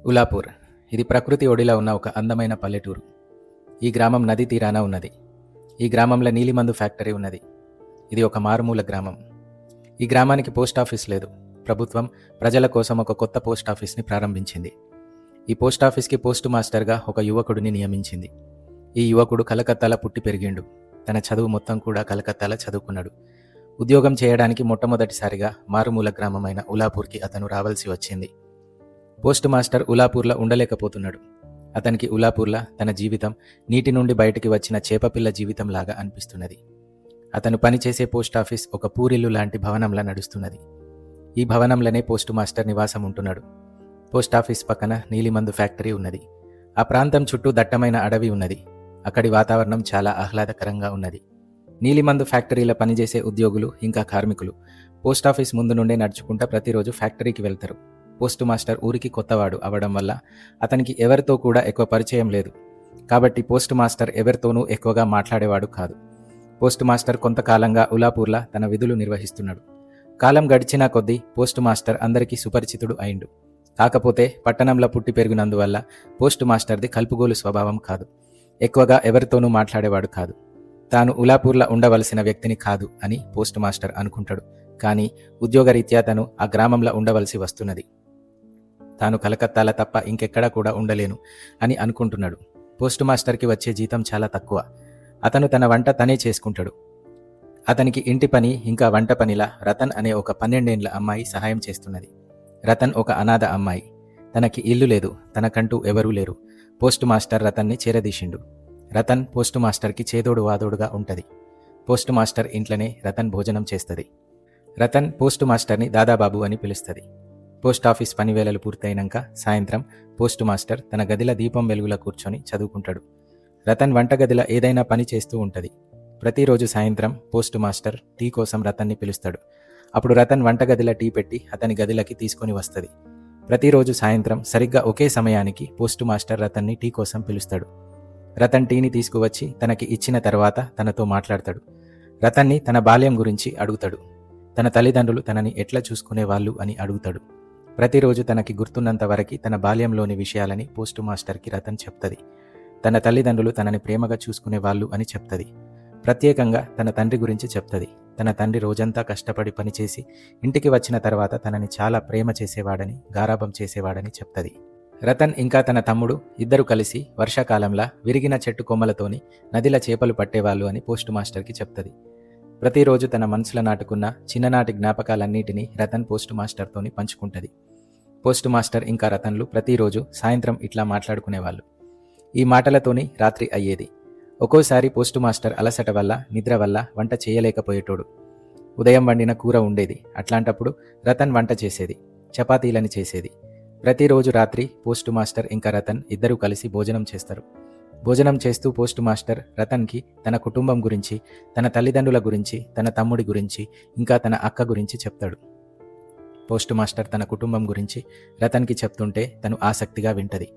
ఉలాపూర్. ఇది ప్రకృతి ఒడిలో ఉన్న ఒక అందమైన పల్లెటూరు. ఈ గ్రామం నదీ తీరాన ఉన్నది. ఈ గ్రామంలో నీలిమందు ఫ్యాక్టరీ ఉన్నది. ఇది ఒక మారుమూల గ్రామం. ఈ గ్రామానికి పోస్టాఫీస్ లేదు. ప్రభుత్వం ప్రజల కోసం ఒక కొత్త పోస్టాఫీస్ని ప్రారంభించింది. ఈ పోస్టాఫీస్కి పోస్టు మాస్టర్గా ఒక యువకుడిని నియమించింది. ఈ యువకుడు కలకత్తాలో పుట్టి పెరిగిండు. తన చదువు మొత్తం కూడా కలకత్తాలో చదువుకున్నాడు. ఉద్యోగం చేయడానికి మొట్టమొదటిసారిగా మారుమూల గ్రామమైన ఉలాపూర్కి అతను రావాల్సి వచ్చింది. పోస్ట్ మాస్టర్ ఉలాపూర్లో ఉండలేకపోతున్నాడు. అతనికి ఉలాపూర్లో తన జీవితం నీటి నుండి బయటికి వచ్చిన చేపపిల్ల జీవితంలాగా అనిపిస్తున్నది. అతను పనిచేసే పోస్టాఫీస్ ఒక పూరిల్లు లాంటి భవనంలా నడుస్తున్నది. ఈ భవనంలోనే పోస్టు మాస్టర్ నివాసం ఉంటున్నాడు. పోస్టాఫీస్ పక్కన నీలిమందు ఫ్యాక్టరీ ఉన్నది. ఆ ప్రాంతం చుట్టూ దట్టమైన అడవి ఉన్నది. అక్కడి వాతావరణం చాలా ఆహ్లాదకరంగా ఉన్నది. నీలిమందు ఫ్యాక్టరీలో పనిచేసే ఉద్యోగులు ఇంకా కార్మికులు పోస్టాఫీస్ ముందు నుండే నడుచుకుంటా ప్రతిరోజు ఫ్యాక్టరీకి వెళ్తారు. పోస్టు మాస్టర్ ఊరికి కొత్తవాడు అవడం వల్ల అతనికి ఎవరితో కూడా ఎక్కువ పరిచయం లేదు. కాబట్టి పోస్టు మాస్టర్ ఎవరితోనూ ఎక్కువగా మాట్లాడేవాడు కాదు. పోస్టు మాస్టర్ కొంతకాలంగా ఉలాపూర్లా తన విధులు నిర్వహిస్తున్నాడు. కాలం గడిచినా కొద్దీ పోస్టు మాస్టర్ అందరికీ సుపరిచితుడు అయిండు. కాకపోతే పట్టణంలో పుట్టి పెరిగినందువల్ల పోస్టు మాస్టర్ది కలుపుగోలు స్వభావం కాదు. ఎక్కువగా ఎవరితోనూ మాట్లాడేవాడు కాదు. తాను ఉలాపూర్లో ఉండవలసిన వ్యక్తిని కాదు అని పోస్టు మాస్టర్ అనుకుంటాడు. కానీ ఉద్యోగరీత్యా తను ఆ గ్రామంలో ఉండవలసి వస్తున్నది. తాను కలకత్తాలో తప్ప ఇంకెక్కడా కూడా ఉండలేను అని అనుకుంటున్నాడు. పోస్టు మాస్టర్కి వచ్చే జీతం చాలా తక్కువ. అతను తన వంట తనే చేసుకుంటాడు. అతనికి ఇంటి పని ఇంకా వంట పనిలా రతన్ అనే ఒక 12 ఏండ్ల అమ్మాయి సహాయం చేస్తున్నది. రతన్ ఒక అనాథ అమ్మాయి. తనకి ఇల్లు లేదు, తనకంటూ ఎవరూ లేరు. పోస్టు మాస్టర్ రతన్ని చేరదీసిండు. రతన్ పోస్టు మాస్టర్కి చేదోడు వాదోడుగా ఉంటది. పోస్టు మాస్టర్ ఇంట్లోనే రతన్ భోజనం చేస్తుంది. రతన్ పోస్టు మాస్టర్ని దాదాబాబు అని పిలుస్తుంది. పోస్టాఫీస్ పనివేళలు పూర్తయినాక సాయంత్రం పోస్టు మాస్టర్ తన గదిలో దీపం వెలుగులో కూర్చొని చదువుకుంటాడు. రతన్ వంటగదిలో ఏదైనా పని చేస్తూ ఉంటుంది. ప్రతిరోజు సాయంత్రం పోస్టు మాస్టర్ టీ కోసం రతన్ని పిలుస్తాడు. అప్పుడు రతన్ వంటగదిలో టీ పెట్టి అతని గదిలోకి తీసుకొని వస్తుంది. ప్రతిరోజు సాయంత్రం సరిగ్గా ఒకే సమయానికి పోస్టు మాస్టర్ రతన్ని టీ కోసం పిలుస్తాడు. రతన్ టీని తీసుకువచ్చి తనకి ఇచ్చిన తర్వాత తనతో మాట్లాడతాడు. రతన్ని తన బాల్యం గురించి అడుగుతాడు. తన తల్లిదండ్రులు తనని ఎట్లా చూసుకునేవాళ్ళు అని అడుగుతాడు. ప్రతిరోజు తనకి గుర్తున్నంత వరకు తన బాల్యంలోని విషయాలని పోస్టు మాస్టర్కి రతన్ చెప్తుంది. తన తల్లిదండ్రులు తనని ప్రేమగా చూసుకునేవాళ్ళు అని చెప్తుంది. ప్రత్యేకంగా తన తండ్రి గురించి చెప్తుంది. తన తండ్రి రోజంతా కష్టపడి పనిచేసి ఇంటికి వచ్చిన తర్వాత తనని చాలా ప్రేమ చేసేవాడని, గారాబం చేసేవాడని చెప్తుంది. రతన్ ఇంకా తన తమ్ముడు ఇద్దరు కలిసి వర్షాకాలంలో విరిగిన చెట్టు కొమ్మలతోని నదిల చేపలు పట్టేవాళ్ళు అని పోస్టు మాస్టర్కి చెప్తుంది. ప్రతిరోజు తన మనసులో నాటుకున్న చిన్ననాటి జ్ఞాపకాలన్నిటినీ రతన్ పోస్టు మాస్టర్తోని పంచుకుంటుంది. పోస్టు మాస్టర్ ఇంకా రతన్లు ప్రతిరోజు సాయంత్రం ఇట్లా మాట్లాడుకునేవాళ్ళు. ఈ మాటలతోని రాత్రి అయ్యేది. ఒక్కోసారి పోస్టు మాస్టర్ అలసట వల్ల, నిద్ర వల్ల వంట చేయలేకపోయేటోడు. ఉదయం వండిన కూర ఉండేది. అట్లాంటప్పుడు రతన్ వంట చేసేది, చపాతీలని చేసేది. ప్రతిరోజు రాత్రి పోస్టు మాస్టర్ ఇంకా రతన్ ఇద్దరూ కలిసి భోజనం చేస్తారు. భోజనం చేస్తూ పోస్టు మాస్టర్ రతన్కి తన కుటుంబం గురించి, తన తల్లిదండ్రుల గురించి, తన తమ్ముడి గురించి, ఇంకా తన అక్క గురించి చెప్తాడు. పోస్టు మాస్టర్ తన కుటుంబం గురించి రతన్కి చెప్తుంటే తను ఆసక్తిగా వింటది.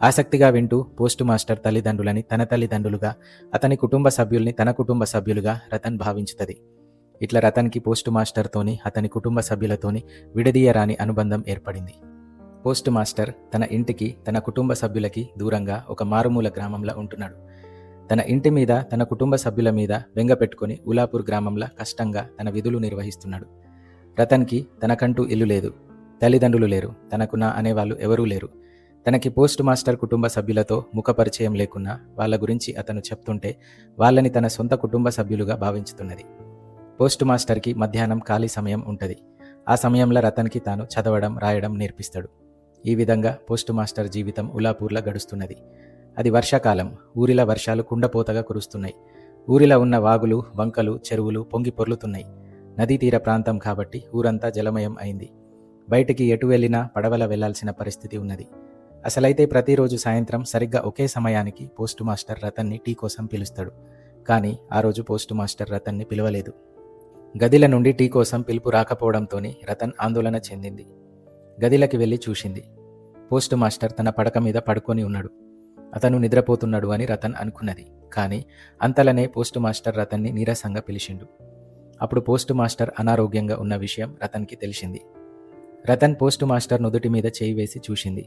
ఆసక్తిగా వింటూ పోస్టు మాస్టర్ తల్లిదండ్రులని తన తల్లిదండ్రులుగా, అతని కుటుంబ సభ్యుల్ని తన కుటుంబ సభ్యులుగా రతన్ భావించుతుంది. ఇట్లా రతన్కి పోస్టు మాస్టర్తోని, అతని కుటుంబ సభ్యులతోని విడదీయరాని అనుబంధం ఏర్పడింది. పోస్టు మాస్టర్ తన ఇంటికి, తన కుటుంబ సభ్యులకి దూరంగా ఒక మారుమూల గ్రామంలో ఉంటున్నాడు. తన ఇంటి మీద, తన కుటుంబ సభ్యుల మీద బెంగ పెట్టుకుని ఉలాపూర్ గ్రామంలో కష్టంగా తన విధులు నిర్వహిస్తున్నాడు. రతన్కి తనకంటూ ఇల్లు లేదు, తల్లిదండ్రులు లేరు, తనకు నా అనేవాళ్ళు ఎవరూ లేరు. తనకి పోస్టు మాస్టర్ కుటుంబ సభ్యులతో ముఖపరిచయం లేకున్నా వాళ్ళ గురించి అతను చెప్తుంటే వాళ్ళని తన సొంత కుటుంబ సభ్యులుగా భావించుతున్నది. పోస్టు మాస్టర్కి మధ్యాహ్నం ఖాళీ సమయం ఉంటుంది. ఆ సమయంలో రతన్కి తాను చదవడం, రాయడం నేర్పిస్తాడు. ఈ విధంగా పోస్టు మాస్టర్ జీవితం ఉలాపూర్లో గడుస్తున్నది. అది వర్షాకాలం. ఊరిలో వర్షాలు కుండపోతగా కురుస్తున్నాయి. ఊరిలో ఉన్న వాగులు, వంకలు, చెరువులు పొంగి పొర్లుతున్నాయి. నదీ తీర ప్రాంతం కాబట్టి ఊరంతా జలమయం అయింది. బయటికి ఎటు వెళ్ళినా పడవల వెళ్లాల్సిన పరిస్థితి ఉన్నది. అసలైతే ప్రతిరోజు సాయంత్రం సరిగ్గా ఒకే సమయానికి పోస్టు మాస్టర్ రతన్ని టీ కోసం పిలుస్తాడు. కానీ ఆ రోజు పోస్టు మాస్టర్ రతన్ని పిలవలేదు. గదిల నుండి టీ కోసం పిలుపు రాకపోవడంతోని రతన్ ఆందోళన చెందింది. గదిలకి వెళ్ళి చూసింది. పోస్టు మాస్టర్ తన పడక మీద పడుకొని ఉన్నాడు. అతను నిద్రపోతున్నాడు అని రతన్ అనుకున్నది. కానీ అంతలనే పోస్టు మాస్టర్ రతన్ని నీరసంగా పిలిచిండు. అప్పుడు పోస్టు మాస్టర్ అనారోగ్యంగా ఉన్న విషయం రతన్కి తెలిసింది. రతన్ పోస్టు మాస్టర్ నుదుటి మీద చేయి వేసి చూసింది.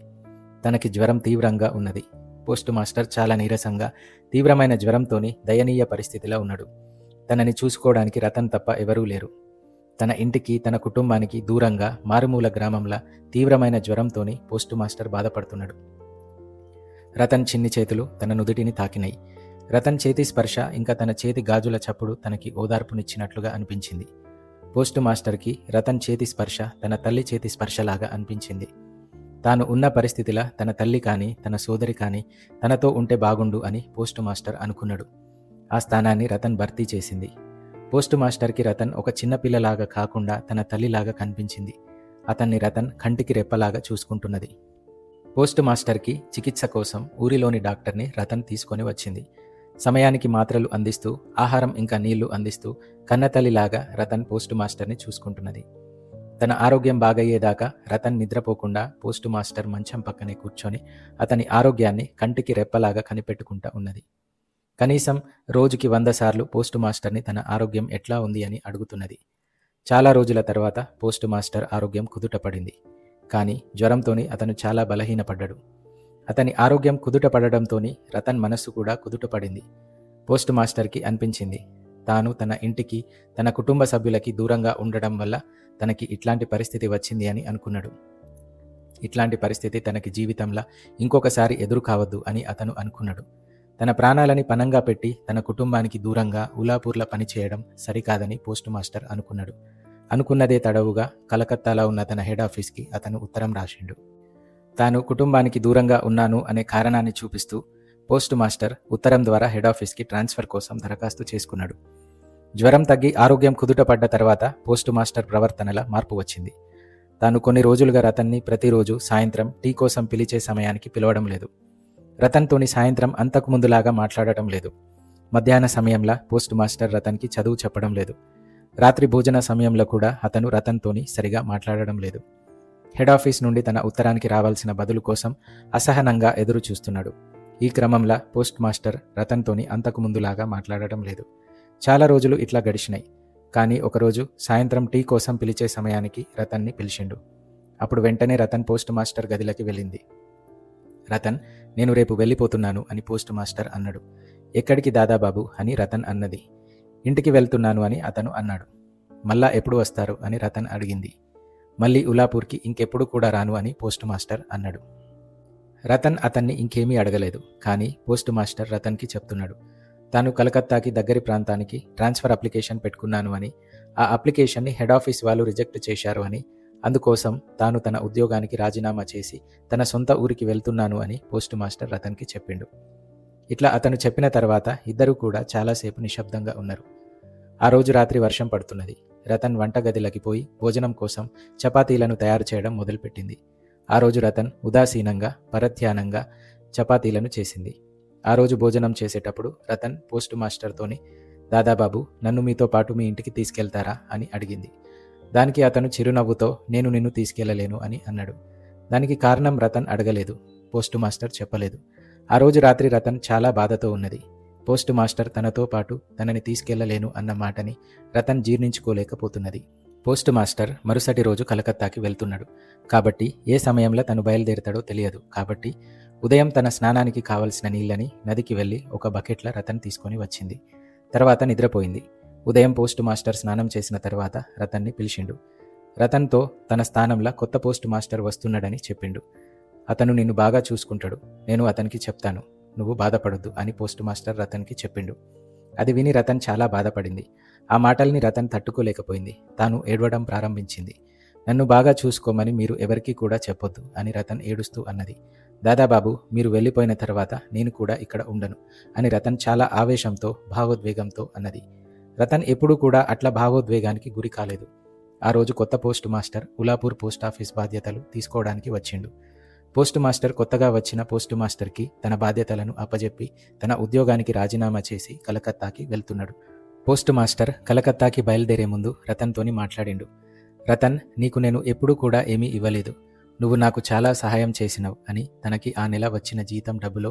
తనకి జ్వరం తీవ్రంగా ఉన్నది. పోస్ట్ మాస్టర్ చాలా నీరసంగా, తీవ్రమైన జ్వరంతోని దయనీయ పరిస్థితిలో ఉన్నాడు. తనని చూసుకోవడానికి రతన్ తప్ప ఎవరూ లేరు. తన ఇంటికి, తన కుటుంబానికి దూరంగా మారుమూల గ్రామంలా తీవ్రమైన జ్వరంతోని పోస్ట్ మాస్టర్ బాధపడుతున్నాడు. రతన్ చిన్ని చేతులు తన నుదుటిని తాకినాయి. రతన్ చేతి స్పర్శ ఇంకా తన చేతి గాజుల చప్పుడు తనకి ఓదార్పునిచ్చినట్లుగా అనిపించింది. పోస్ట్ మాస్టర్కి రతన్ చేతి స్పర్శ తన తల్లి చేతి స్పర్శలాగా అనిపించింది. తాను ఉన్న పరిస్థితిలా తన తల్లి కానీ, తన సోదరి కానీ తనతో ఉంటే బాగుండు అని పోస్ట్ మాస్టర్ అనుకున్నాడు. ఆ స్థానాన్ని రతన్ భర్తీ చేసింది. పోస్ట్ మాస్టర్కి రతన్ ఒక చిన్నపిల్లలాగా కాకుండా తన తల్లిలాగా కనిపించింది. అతన్ని రతన్ కంటికి రెప్పలాగా చూసుకుంటున్నది. పోస్ట్ మాస్టర్కి చికిత్స కోసం ఊరిలోని డాక్టర్ని రతన్ తీసుకొని వచ్చింది. సమయానికి మాత్రలు అందిస్తూ, ఆహారం ఇంకా నీళ్లు అందిస్తూ కన్నతల్లిలాగా రతన్ పోస్ట్ మాస్టర్ని చూసుకుంటున్నది. తన ఆరోగ్యం బాగయ్యేదాకా రతన్ నిద్రపోకుండా పోస్ట్ మాస్టర్ మంచం పక్కనే కూర్చొని అతని ఆరోగ్యాన్ని కంటికి రెప్పలాగా కనిపెట్టుకుంటా ఉన్నది. కనీసం రోజుకి 100 సార్లు పోస్ట్ మాస్టర్ని తన ఆరోగ్యం ఎట్లా ఉంది అని అడుగుతున్నది. చాలా రోజుల తర్వాత పోస్ట్ మాస్టర్ ఆరోగ్యం కుదుటపడింది. కానీ జ్వరంతోని అతను చాలా బలహీనపడ్డాడు. అతని ఆరోగ్యం కుదుటపడడంతోని రతన్ మనస్సు కూడా కుదుటపడింది. పోస్ట్ మాస్టర్కి అనిపించింది, తాను తన ఇంటికి, తన కుటుంబ సభ్యులకి దూరంగా ఉండడం వల్ల తనకి ఇట్లాంటి పరిస్థితి వచ్చింది అని అనుకున్నాడు. ఇట్లాంటి పరిస్థితి తనకి జీవితంలో ఇంకొకసారి ఎదురు కావద్దు అని అతను అనుకున్నాడు. తన ప్రాణాలని పణంగా పెట్టి తన కుటుంబానికి దూరంగా ఉలాపూర్లో పనిచేయడం సరికాదని పోస్ట్ మాస్టర్ అనుకున్నాడు. అనుకున్నదే తడవుగా కలకత్తాలో ఉన్న తన హెడ్ ఆఫీస్కి అతను ఉత్తరం రాసిండు. తాను కుటుంబానికి దూరంగా ఉన్నాను అనే కారణాన్ని చూపిస్తూ పోస్ట్ మాస్టర్ ఉత్తరం ద్వారా హెడ్ ఆఫీస్కి ట్రాన్స్ఫర్ కోసం దరఖాస్తు చేసుకున్నాడు. జ్వరం తగ్గి ఆరోగ్యం కుదుటపడ్డ తర్వాత పోస్ట్ మాస్టర్ ప్రవర్తనలో మార్పు వచ్చింది. తాను కొన్ని రోజులుగా రతన్ని ప్రతిరోజు సాయంత్రం టీ కోసం పిలిచే సమయానికి పిలవడం లేదు. రతన్తోని సాయంత్రం అంతకు ముందులాగా మాట్లాడటం లేదు. మధ్యాహ్న సమయంలో పోస్ట్ మాస్టర్ రతన్కి చదువు చెప్పడం లేదు. రాత్రి భోజన సమయంలో కూడా అతను రతన్తోని సరిగా మాట్లాడడం లేదు. హెడ్ ఆఫీస్ నుండి తన ఉత్తరానికి రావాల్సిన బదులు కోసం అసహనంగా ఎదురు చూస్తున్నాడు. ఈ క్రమంలో పోస్ట్ మాస్టర్ రతన్తోని అంతకు ముందులాగా మాట్లాడటం లేదు. చాలా రోజులు ఇట్లా గడిచినాయి. కానీ ఒకరోజు సాయంత్రం టీ కోసం పిలిచే సమయానికి రతన్ని పిలిచిండు. అప్పుడు వెంటనే రతన్ పోస్ట్ మాస్టర్ గదిలోకి వెళ్ళింది. రతన్, నేను రేపు వెళ్ళిపోతున్నాను అని పోస్ట్ మాస్టర్ అన్నాడు. ఎక్కడికి దాదాబాబు అని రతన్ అన్నది. ఇంటికి వెళ్తున్నాను అని అతను అన్నాడు. మళ్ళా ఎప్పుడు వస్తారు అని రతన్ అడిగింది. మళ్ళీ ఉలాపూర్కి ఇంకెప్పుడు కూడా రాను అని పోస్ట్ మాస్టర్ అన్నాడు. రతన్ అతన్ని ఇంకేమీ అడగలేదు. కానీ పోస్ట్ మాస్టర్ రతన్కి చెప్తున్నాడు, తాను కలకత్తాకి దగ్గరి ప్రాంతానికి ట్రాన్స్ఫర్ అప్లికేషన్ పెట్టుకున్నాను అని, ఆ అప్లికేషన్ని హెడ్ ఆఫీస్ వాళ్ళు రిజెక్ట్ చేశారు అని, అందుకోసం తాను తన ఉద్యోగానికి రాజీనామా చేసి తన సొంత ఊరికి వెళ్తున్నాను అని పోస్ట్ మాస్టర్ రతన్కి చెప్పిండు. ఇట్లా అతను చెప్పిన తర్వాత ఇద్దరూ కూడా చాలాసేపు నిశ్శబ్దంగా ఉన్నారు. ఆ రోజు రాత్రి వర్షం పడుతున్నది. రతన్ వంటగదిలోకి పోయి భోజనం కోసం చపాతీలను తయారు చేయడం మొదలుపెట్టింది. ఆ రోజు రతన్ ఉదాసీనంగా, పరధ్యానంగా చపాతీలను చేసింది. ఆ రోజు భోజనం చేసేటప్పుడు రతన్ పోస్ట్ మాస్టర్తోని, దాదాబాబు, నన్ను మీతో పాటు మీ ఇంటికి తీసుకెళ్తారా అని అడిగింది. దానికి అతను చిరునవ్వుతో, నేను నిన్ను తీసుకెళ్లలేను అని అన్నాడు. దానికి కారణం రతన్ అడగలేదు. పోస్ట్ మాస్టర్ చెప్పలేదు. ఆ రోజు రాత్రి రతన్ చాలా బాధతో ఉన్నది. పోస్ట్ మాస్టర్ తనతో పాటు తనని తీసుకెళ్లలేను అన్న మాటని రతన్ జీర్ణించుకోలేకపోతున్నది. పోస్ట్ మాస్టర్ మరుసటి రోజు కలకత్తాకి వెళ్తున్నాడు. కాబట్టి ఏ సమయంలో తను బయలుదేరుతాడో తెలియదు. కాబట్టి ఉదయం తన స్నానానికి కావలసిన నీళ్ళని నదికి వెళ్ళి ఒక బకెట్ల రతన్ తీసుకొని వచ్చింది. తర్వాత నిద్రపోయింది. ఉదయం పోస్ట్ మాస్టర్ స్నానం చేసిన తర్వాత రతన్ని పిలిచిండు. రతన్తో తన స్థానంలో కొత్త పోస్ట్ మాస్టర్ వస్తున్నాడని చెప్పిండు. అతను నిన్ను బాగా చూసుకుంటాడు, నేను అతనికి చెప్తాను, నువ్వు బాధపడొద్దు అని పోస్ట్ మాస్టర్ రతన్కి చెప్పిండు. అది విని రతన్ చాలా బాధపడింది. ఆ మాటల్ని రతన్ తట్టుకోలేకపోయింది. తాను ఏడవడం ప్రారంభించింది. నన్ను బాగా చూసుకోమని మీరు ఎవరికీ కూడా చెప్పొద్దు అని రతన్ ఏడుస్తూ అన్నది. దాదాబాబు, మీరు వెళ్ళిపోయిన తర్వాత నేను కూడా ఇక్కడ ఉండను అని రతన్ చాలా ఆవేశంతో, భావోద్వేగంతో అన్నది. రతన్ ఎప్పుడూ కూడా అట్లా భావోద్వేగానికి గురి కాలేదు. ఆ రోజు కొత్త పోస్ట్ మాస్టర్ ఉలాపూర్ పోస్ట్ ఆఫీస్ బాధ్యతలు తీసుకోవడానికి వచ్చిండు. పోస్ట్ మాస్టర్ కొత్తగా వచ్చిన పోస్ట్ మాస్టర్కి తన బాధ్యతలను అప్పజెప్పి తన ఉద్యోగానికి రాజీనామా చేసి కలకత్తాకి వెళ్తున్నాడు. పోస్ట్ మాస్టర్ కలకత్తాకి బయలుదేరే ముందు రతన్తోని మాట్లాడిండు. రతన్, నీకు నేను ఎప్పుడూ కూడా ఏమీ ఇవ్వలేదు. నువ్వు నాకు చాలా సహాయం చేసినావు అని తనకి ఆ నెల వచ్చిన జీతం డబ్బులో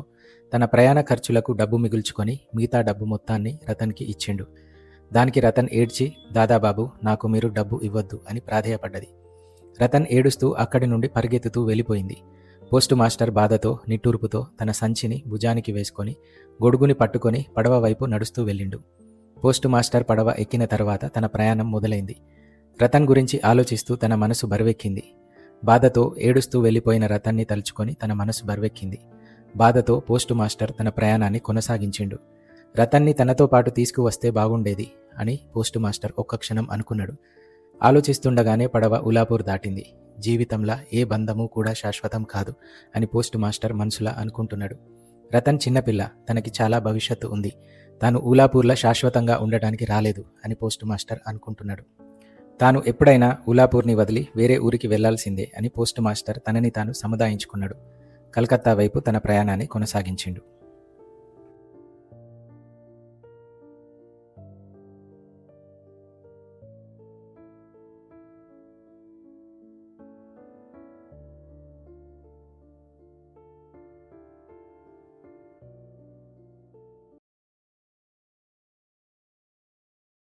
తన ప్రయాణ ఖర్చులకు డబ్బు మిగుల్చుకొని మిగతా డబ్బు మొత్తాన్ని రతన్కి ఇచ్చిండు. దానికి రతన్ ఏడ్చి, దాదాబాబు, నాకు మీరు డబ్బు ఇవ్వద్దు అని ప్రాధేయపడ్డది. రతన్ ఏడుస్తూ అక్కడి నుండి పరిగెత్తుతూ వెళ్ళిపోయింది. పోస్టు మాస్టర్ బాధతో నిట్టూర్పుతో తన సంచిని భుజానికి వేసుకొని గొడుగుని పట్టుకొని పడవ వైపు నడుస్తూ వెళ్ళిండు. పోస్టు మాస్టర్ పడవ ఎక్కిన తర్వాత తన ప్రయాణం మొదలైంది. రతన్ గురించి ఆలోచిస్తూ తన మనసు బరువెక్కింది. బాధతో ఏడుస్తూ వెళ్ళిపోయిన రతన్ని తలుచుకొని తన మనసు బరువెక్కింది. బాధతో పోస్టు మాస్టర్ తన ప్రయాణాన్ని కొనసాగించిండు. రతన్ని తనతో పాటు తీసుకువస్తే బాగుండేది అని పోస్టు మాస్టర్ ఒక్క క్షణం అనుకున్నాడు. ఆలోచిస్తుండగానే పడవ ఉలాపూర్ దాటింది. జీవితంలో ఏ బంధము కూడా శాశ్వతం కాదు అని పోస్టు మాస్టర్ మనసులా అనుకుంటున్నాడు. రతన్ చిన్నపిల్ల, తనకి చాలా భవిష్యత్తు ఉంది. తాను ఉలాపూర్లో శాశ్వతంగా ఉండటానికి రాలేదు అని పోస్టు మాస్టర్ అనుకుంటున్నాడు. తాను ఎప్పుడైనా ఉలాపూర్ని వదిలి వేరే ఊరికి వెళ్లాల్సిందే అని పోస్టు మాస్టర్ తనని తాను సముదాయించుకున్నాడు. కలకత్తా వైపు తన ప్రయాణాన్ని కొనసాగించిండు.